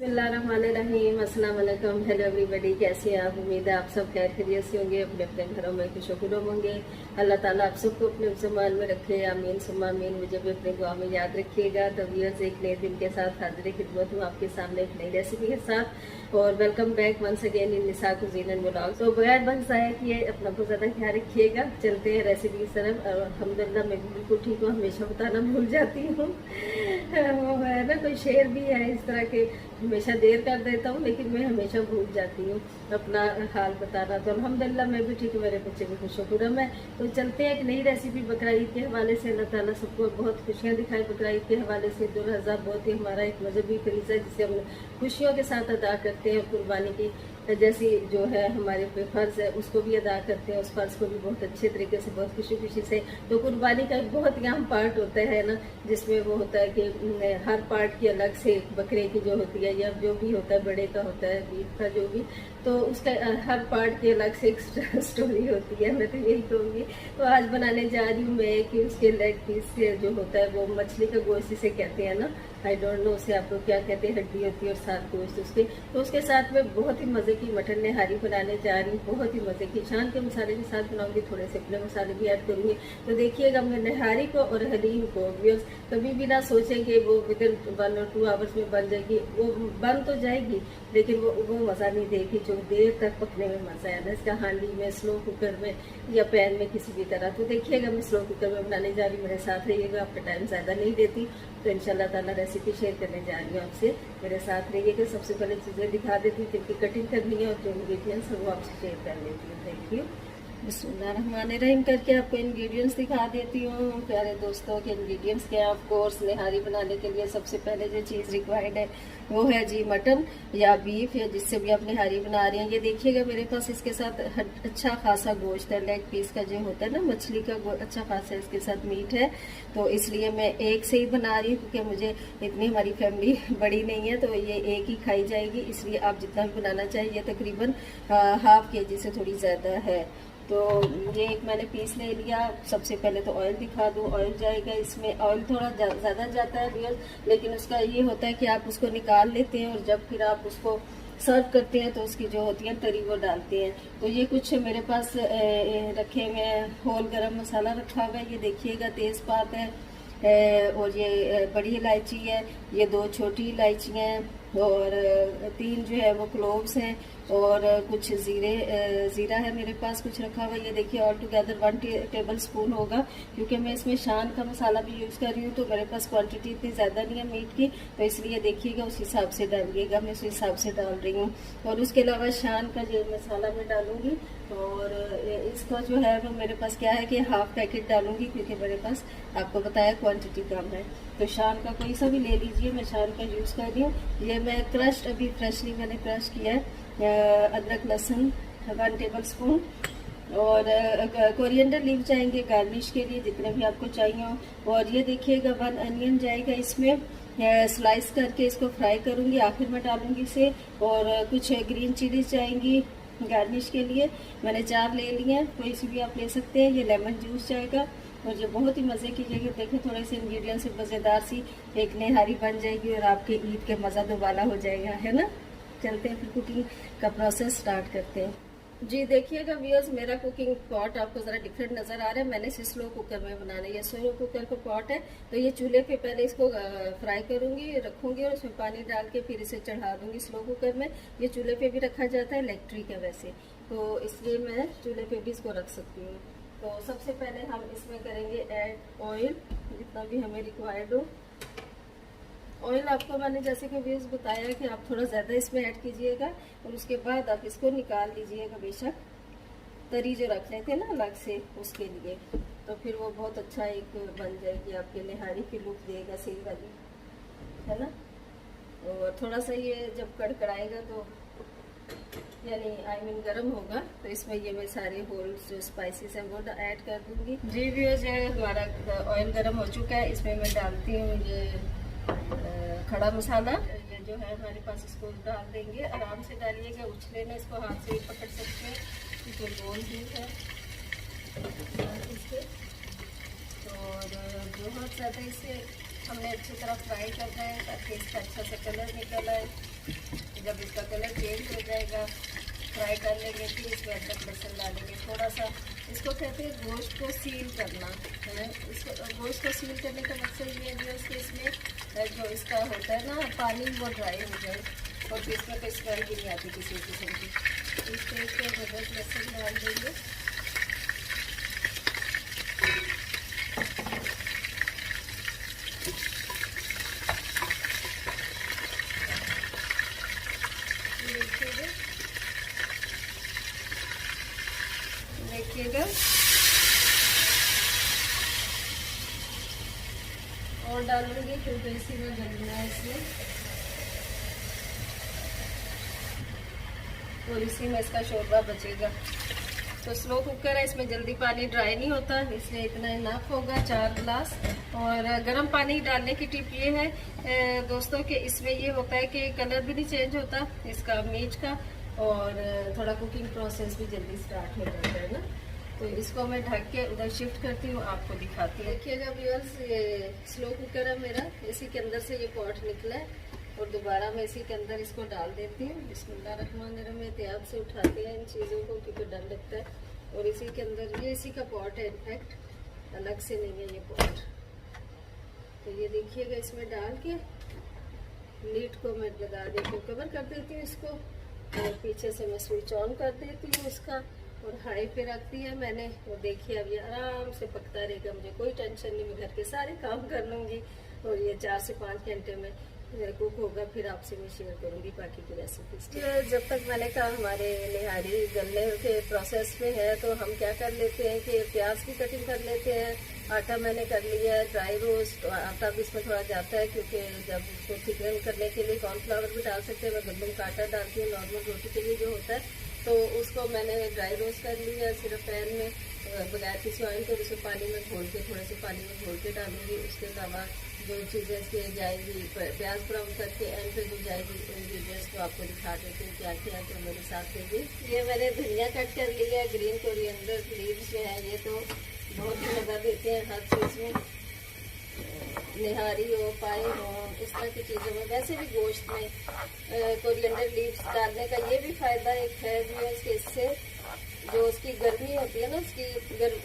बिस्मिल्लाहिर्रहमानिर्रहीम, अस्सलाम वालेकुम, हेलो एवरीबॉडी। कैसे हैं आप? उम्मीद है आप सब खैर खैरियत से होंगे, अपने अपने घरों में खुशनुमा होंगे। अल्लाह ताला आप सबको अपने ज़मान में रखे, आमीन सुम्मा आमीन। मुझे भी अपने दुआ में याद रखिएगा। तो व्यूअर्स, एक नए दिन के साथ हाजिर खिदमत हूँ आपके सामने एक नई रेसिपी के साथ। और welcome back once again in Nisa cuisine and vlogs. तो बगैर बस आया कि अपना बहुत ज़्यादा ख्याल रखिएगा। चलते हैं रेसिपी की तरफ। अल्हम्दुलिल्लाह मैं भी बिल्कुल ठीक हूँ, हमेशा बताना भूल जाती हूँ। वो है ना, कोई शेर भी है इस तरह के, हमेशा देर कर देता हूँ लेकिन मैं हमेशा भूल जाती हूँ अपना हाल बताना। तो अल्हम्दुलिल्लाह मैं भी ठीक हूँ, मेरे बच्चे भी खुश खुरम है। तो चलते हैं एक नई रेसिपी बकरा ईद के हवाले से। अल्लाह ताला सबको बहुत खुशियाँ दिखाई बकरा ईद के हवाले से। ईद उल अज़हा बहुत ही हमारा एक मजहबी फरीज़ा है जिसे हम खुशियों के साथ अदा करते हैं। कुर्बानी की जैसी जो है हमारे पे फ़र्ज़ है उसको भी अदा करते हैं, उस फ़र्ज़ को भी बहुत अच्छे तरीके से बहुत खुशी खुशी से। तो कुर्बानी का एक बहुत ही अहम पार्ट होता है ना, जिसमें वो होता है कि हर पार्ट की अलग से बकरे की जो होती है या जो भी होता है, बड़े का होता है, बीफ का जो भी, तो उसका हर पार्ट की अलग से एक स्टोरी होती है, मैं तो यही कहूँगी। तो आज बनाने जा रही हूँ मैं कि उसके लेग पीस जो होता है वो मछली का गोश्त जिसे कहते हैं ना, आई डोंट नो उसे आप लोग क्या कहते हैं, हड्डी होती है और साथ गोश्त उसके। तो उसके साथ में बहुत ही मज़े की मटन निहारी बनाने जा रही हूँ, बहुत ही मज़े की। शान के मसाले के साथ बनाऊंगी, थोड़े से अपने मसाले भी ऐड करूँगी। तो देखिएगा मैं निहारी को और हलीम को व्यूअर्स कभी भी ना सोचेंगे वो विद इन 1 और 2 आवर्स में बन जाएगी। वो बन तो जाएगी लेकिन वो मज़ा नहीं देगी जो देर तक पकने में मज़ा है ना, इसका हांडी में, स्लो कुकर में या पैन में, किसी भी तरह। तो देखिएगा मैं स्लो कुकर में बनाने जा रही हूँ, मेरे साथ रहिएगा, आपका टाइम ज़्यादा नहीं देती। तो इंशाल्लाह ताला रेसिपी शेयर करने जा रही हूँ आपसे, मेरे साथ रहिएगा। सबसे पहले चीज़ें दिखा देती हूँ, जिनकी कटिंग करनी है और जो इंग्रेडिएंट्स है वो आपसे शेयर कर लेती हूँ। Thank you. बिस्मिल्लाहिर्रहमानिर्रहीम करके आपको इंग्रेडिएंट्स दिखा देती हूँ। प्यारे दोस्तों के इंग्रेडिएंट्स के, ऑफ कोर्स निहारी बनाने के लिए सबसे पहले जो चीज़ रिक्वायर्ड है वो है जी मटन या बीफ या जिससे भी आप निहारी बना रहे हैं। ये देखिएगा मेरे पास इसके साथ अच्छा खासा गोश्त है, लेग पीस का जो होता है ना मछली का, अच्छा खासा इसके साथ मीट है। तो इसलिए मैं एक से ही बना रही हूँ क्योंकि मुझे इतनी, हमारी फैमिली बड़ी नहीं है तो ये एक ही खाई जाएगी, इसलिए आप जितना भी बनाना चाहिए तकरीबन ½ kg से थोड़ी ज़्यादा है। तो ये एक मैंने पीस ले लिया। सबसे पहले तो ऑयल दिखा दूँ, ऑयल जाएगा इसमें। ऑयल थोड़ा ज़्यादा जाता है रियल, लेकिन उसका ये होता है कि आप उसको निकाल लेते हैं और जब फिर आप उसको सर्व करते हैं तो उसकी जो होती है तरी वो डालते हैं। तो ये कुछ मेरे पास रखे हुए हैं, होल गरम मसाला रखा हुआ है, ये देखिएगा, तेज़पात है और ये बड़ी इलायची है, ये 2 छोटी इलायचियाँ हैं और 3 जो है वो क्लोव्स हैं और कुछ ज़ीरा है मेरे पास कुछ रखा हुआ। ये देखिए ऑल टुगेदर 1 टेबल स्पून होगा, क्योंकि मैं इसमें शान का मसाला भी यूज़ कर रही हूँ तो मेरे पास क्वांटिटी इतनी ज़्यादा नहीं है मीट की, तो इसलिए देखिएगा उस हिसाब से डालिएगा। मैं उस हिसाब से डाल रही हूँ। और उसके अलावा शान का जो मसाला मैं डालूँगी और इसका जो है वो मेरे पास क्या है कि ½ पैकेट डालूँगी, क्योंकि मेरे पास आपको बताया क्वान्टिटी कम है। तो शान का कोई सा भी ले लीजिए, मैं शान का यूज़ कर रही हूँ। ये मैं क्रश्ड, अभी फ्रेशली मैंने क्रश किया है। अदरक लहसुन 1 टेबल स्पून और कोरिएंडर लीव जाएंगे गार्निश के लिए, जितने भी आपको चाहिए हो। और ये देखिएगा 1 अनियन जाएगा इसमें, स्लाइस करके इसको फ्राई करूँगी, आखिर में डालूँगी इसे। और कुछ ग्रीन चिलीज जाएंगी गार्निश के लिए, मैंने 4 ले लिए हैं, कोई सी भी आप ले सकते हैं। ये लेमन जूस जाएगा और ये बहुत ही मज़े की जगह। देखिए थोड़े से इंग्रेडिएंट से मज़ेदार सी एक निहारी बन जाएगी और आपके ईद के मज़ा दोबारा हो जाएगा, है ना। चलते हैं फिर कुकिंग का प्रोसेस स्टार्ट करते हैं। जी देखिएगा व्यूअर्स, मेरा कुकिंग पॉट आपको ज़रा डिफरेंट नज़र आ रहा है। मैंने इसे स्लो कुकर में बनाना है, ये स्लो कुकर का पॉट है। तो ये चूल्हे पे पहले इसको फ्राई करूँगी, रखूँगी और उसमें पानी डाल के फिर इसे चढ़ा दूँगी स्लो कुकर में। ये चूल्हे पे भी रखा जाता है, इलेक्ट्रिक है वैसे, तो इसलिए मैं चूल्हे पे भी इसको रख सकती हूँ। तो सबसे पहले हम इसमें करेंगे ऐड ऑयल, जितना भी हमें रिक्वायर्ड हो। ऑयल आपको मैंने जैसे कि व्यूअर्स बताया कि आप थोड़ा ज़्यादा इसमें ऐड कीजिएगा और उसके बाद आप इसको निकाल लीजिएगा, बेशक तरी जो रख रहे थे ना अलग से उसके लिए, तो फिर वो बहुत अच्छा एक बन जाएगी, आपके निहारी की लुक देगा सही वाली, है ना। और थोड़ा सा ये जब कड़कड़ाएगा तो यानी गरम होगा तो इसमें ये मैं सारे होल जो स्पाइसेस हैं वो ऐड कर दूँगी। जी व्यूअर्स, हमारा ऑयल गरम हो चुका है, इसमें मैं डालती हूँ ये खड़ा मसाला। ये जो है हमारे पास, इसको डाल देंगे, आराम से डालिएगा, उछले ना, इसको हाथ से भी पकड़ सकते हैं, इसको गोल भी है इससे। और बहुत ज़्यादा इसे हमने अच्छी तरह फ्राई करना है ताकि इसका अच्छा सा कलर निकल आए जब इसका कलर चेंज हो जाएगा फ्राई कर लेंगे, फिर इसमें अदरक लहसुन डालेंगे थोड़ा सा। इसको कहते हैं गोश्त को सील करना है। इसको गोश्त को सील करने का मकसद ये है कि इसमें जो इसका होता है ना पानी वो ड्राई हो जाए और फिर इसमें कोई स्मेल भी नहीं आती किसी किस्म की। इस पेस्ट पे अदरक लहसुन डाल देंगे। देखिएगा और डालूंगी क्योंकि इसी में गलना है इसमें, और इसी में इसका शोरबा बचेगा। तो स्लो कुकर है, इसमें जल्दी पानी ड्राई नहीं होता, इसलिए इतना इनफ होगा 4 गिलास। और गर्म पानी डालने की टिप ये है दोस्तों कि इसमें ये होता है कि कलर भी नहीं चेंज होता इसका मीट का, और थोड़ा कुकिंग प्रोसेस भी जल्दी स्टार्ट हो जाता है ना। तो इसको मैं ढक के उधर शिफ्ट करती हूँ, आपको दिखाती हूँ। देखिएगा व्यूअर्स, ये स्लो कुकर है मेरा, इसी के अंदर से ये पॉट निकला है और दोबारा मैं इसी के अंदर इसको डाल देती हूँ। बिस्मिल्लाहिर्रहमानिर्रहीम। एहतियात से उठाते हैं इन चीज़ों को क्योंकि डर लगता है। और इसी के अंदर ये इसी का पॉट है, इनफैक्ट अलग से नहीं है ये पॉट। तो ये देखिएगा इसमें डाल के लीड को मैं लगा देती हूँ, कवर कर देती हूँ इसको, और पीछे से मैं स्विच ऑन कर देती हूँ इसका और हाई पे रख दिया मैंने। और देखिए अब ये आराम से पकता रहेगा, मुझे कोई टेंशन नहीं, मैं घर के सारे काम कर लूँगी और ये 4 से 5 घंटे में कुक होगा। फिर आपसे मैं शेयर करूँगी बाकी की रेसिपीज। जब तक मैंने कहा हमारे निहारी गलने के प्रोसेस में है, तो हम क्या कर लेते हैं कि प्याज की कटिंग कर लेते हैं। आटा मैंने कर लिया है ड्राई रोस्ट, आटा भी इसमें थोड़ा जाता है क्योंकि जब उसको थिकन करने के लिए कॉर्नफ्लावर भी डाल सकते हैं। मैं गंदम का आटा डालती हूँ नॉर्मल रोटी के लिए जो होता है। तो उसको मैंने ड्राई रोस्ट कर लिया सिर्फ पैन में बगैर किसी ऑयल के, उसे पानी में घोल के थोड़े से पानी में घोल के डालूंगी। उसके अलावा जो चीज़ें इसके जाएगी प्याज ब्राउन करके एंड पे जो जाएगी इंग्रीडियंट्स को आपको दिखा देती हूँ क्या क्या तो मेरे साथ होगी। ये मैंने धनिया कट कर लिया है, ग्रीन कोरिएंडर लीव्स जो है ये तो बहुत ही मज़ा देते हैं हर चीज़ में, निहारी हो पाए हो इस तरह की चीज़ों में। वैसे भी गोश्त में कोरिएंडर लीव्स डालने का ये भी फ़ायदा एक है कि इससे जो उसकी गर्मी होती है ना, उसकी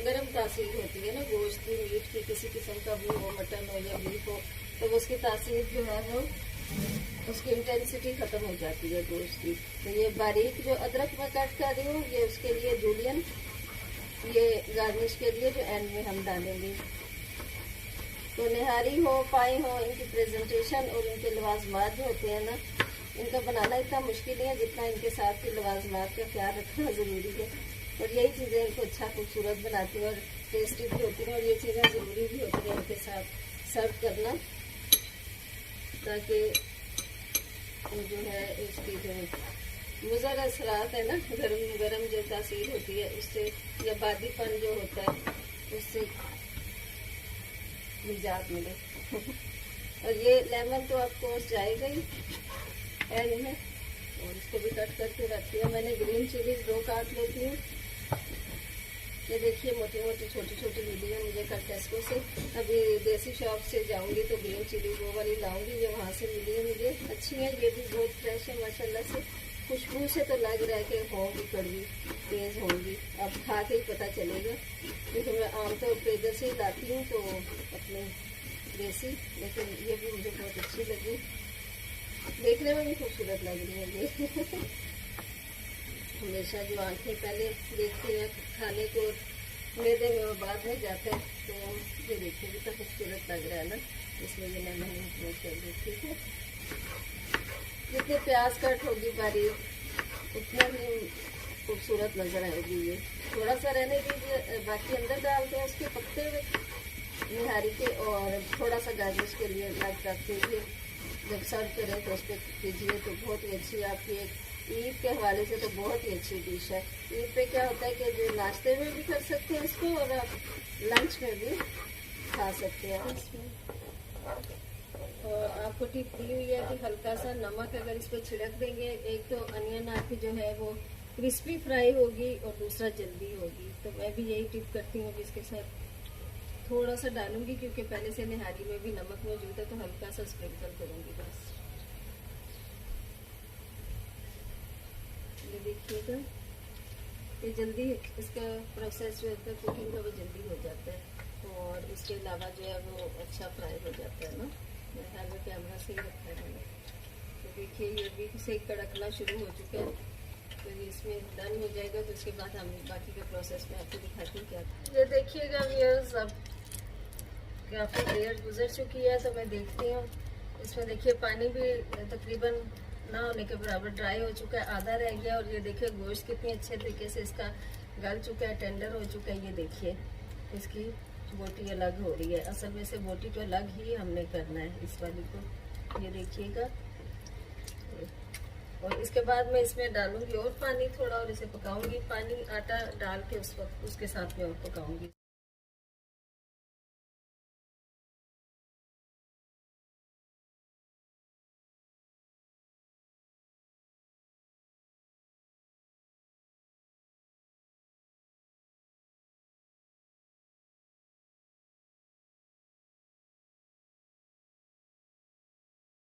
गर्म तासीर होती है ना गोश्त की, मीट की, किसी किस्म का भी हो, मटन हो या बीफ हो, तो उसकी तासीर जो है वो उसकी इंटेंसिटी ख़त्म हो जाती है गोश्त की। तो ये बारीक जो अदरक मैं कट कर रही हूँ ये उसके लिए जूलियन, ये गार्निश के लिए जो एंड में हम डालेंगे। तो निहारी हो पाए हो, इनकी प्रेजेंटेशन और इनके लवाजमात जो होते हैं ना, इनका बनाना इतना मुश्किल नहीं है जितना इनके साथ के लवाजमात का ख्याल रखना ज़रूरी है। और यही चीज़ें इनको अच्छा खूबसूरत बनाती हैं और टेस्टी भी होती हैं, और ये चीज़ें ज़रूरी भी होती हैं इनके साथ सर्व करना, ताकि जो है इसकी जो मुज़र असरात है ना, गर्म गर्म जो तासीर होती है उससे, या बादीपन जो होता है उससे निजात मिले। और ये लेमन तो आपको जाएगा ही एंड में, और इसको भी कट करके रखती हूँ मैंने। ग्रीन चिलीज 2 काट लेती हूँ। ये देखिए मोटी मोटी छोटी छोटी मिली है मुझे टेस्को से। अभी देसी शॉप से जाऊंगी तो ग्रीन चिली वो वाली लाऊंगी, ये वहाँ से मिली है मुझे, अच्छी है। ये भी बहुत फ्रेश है माशाल्लाह से। खुशबू से तो लग रहा है कि होंगी कड़वी तेज़ होंगी, अब खा के ही पता चलेगा, क्योंकि मैं आमतौर पर इधर से ही लाती हूँ तो अपने देसी, लेकिन ये भी मुझे बहुत अच्छी लगी, देखने में भी खूबसूरत लग रही है ये। हमेशा जो आंखें पहले देखती हैं खाने को, मैदे में वो बाद में जाता है, तो ये देखने भी तो खूबसूरत लग रहा है ना, इसलिए ये मैंने इंक्लूड कर दी। ठीक है, जितनी प्याज कट होगी बारीक उतना ही खूबसूरत नज़र आएगी ये। थोड़ा सा रहने दीजिए, बाकी अंदर डालते हैं उसके पकते हुए निहारी के, और थोड़ा सा गार्निश के लिए अलग रख दीजिए। जब सर्व करें तो उस पर कीजिए तो बहुत ही अच्छी आपकी एक ईद के हवाले से तो बहुत ही अच्छी डिश है। ईद पे क्या होता है कि जो नाश्ते में भी कर सकते हैं इसको, और आप लंच में भी खा सकते हैं इसमें। और आपको टिप दी हुई है कि हल्का सा नमक अगर इस पर छिड़क देंगे, एक तो अनियन आपकी जो है वो क्रिस्पी फ्राई होगी और दूसरा जल्दी होगी। तो मैं भी यही टिप करती हूँ कि इसके साथ थोड़ा सा डालूंगी, क्योंकि पहले से निहारी में भी नमक मौजूद है, तो हल्का सा स्प्रिंकल करूँगी बस। ये देखिएगा, ये जल्दी इसका प्रोसेस जो होता है कुकिंग का वो जल्दी हो जाता है और इसके अलावा जो है वो अच्छा फ्राई हो जाता है ना। मेरे ख्याल में कैमरा सही रखा है मैंने। तो देखिए ये भी सही कड़कना शुरू हो चुका है, तो ये इसमें डन हो जाएगा तो उसके बाद हम बाकी के प्रोसेस में आपको दिखाती हूँ क्या। ये देखिएगा व्यूअर्स, अब काफ़ी देर गुजर चुकी है तो मैं देखती हूँ। इसमें देखिए पानी भी तकरीबन ना होने के बराबर ड्राई हो चुका है, आधा रह गया। और ये देखिए गोश्त कितनी अच्छे तरीके से इसका गल चुका है, टेंडर हो चुका है। ये देखिए इसकी बोटी अलग हो रही है, असल में से बोटी को अलग ही हमने करना है इस वाली को। ये देखिएगा, और इसके बाद मैं इसमें डालूंगी और पानी थोड़ा और इसे पकाऊंगी। पानी आटा डाल के उस वक्त उसके साथ में और पकाऊंगी।